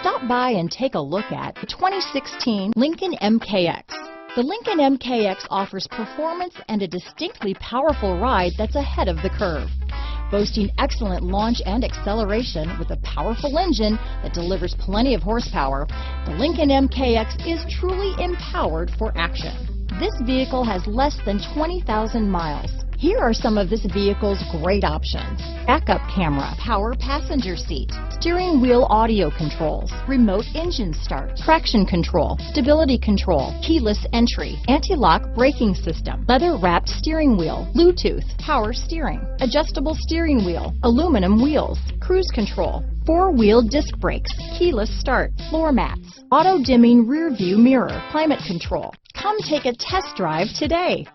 Stop by and take a look at the 2016 Lincoln MKX. The Lincoln MKX offers performance and a distinctly powerful ride that's ahead of the curve. Boasting excellent launch and acceleration with a powerful engine that delivers plenty of horsepower, the Lincoln MKX is truly empowered for action. This vehicle has less than 20,000 miles. Here are some of this vehicle's great options: backup camera, power passenger seat, steering wheel audio controls, remote engine start, traction control, stability control, keyless entry, anti-lock braking system, leather-wrapped steering wheel, Bluetooth, power steering, adjustable steering wheel, aluminum wheels, cruise control, four-wheel disc brakes, keyless start, floor mats, auto-dimming rear view mirror, climate control. Come take a test drive today.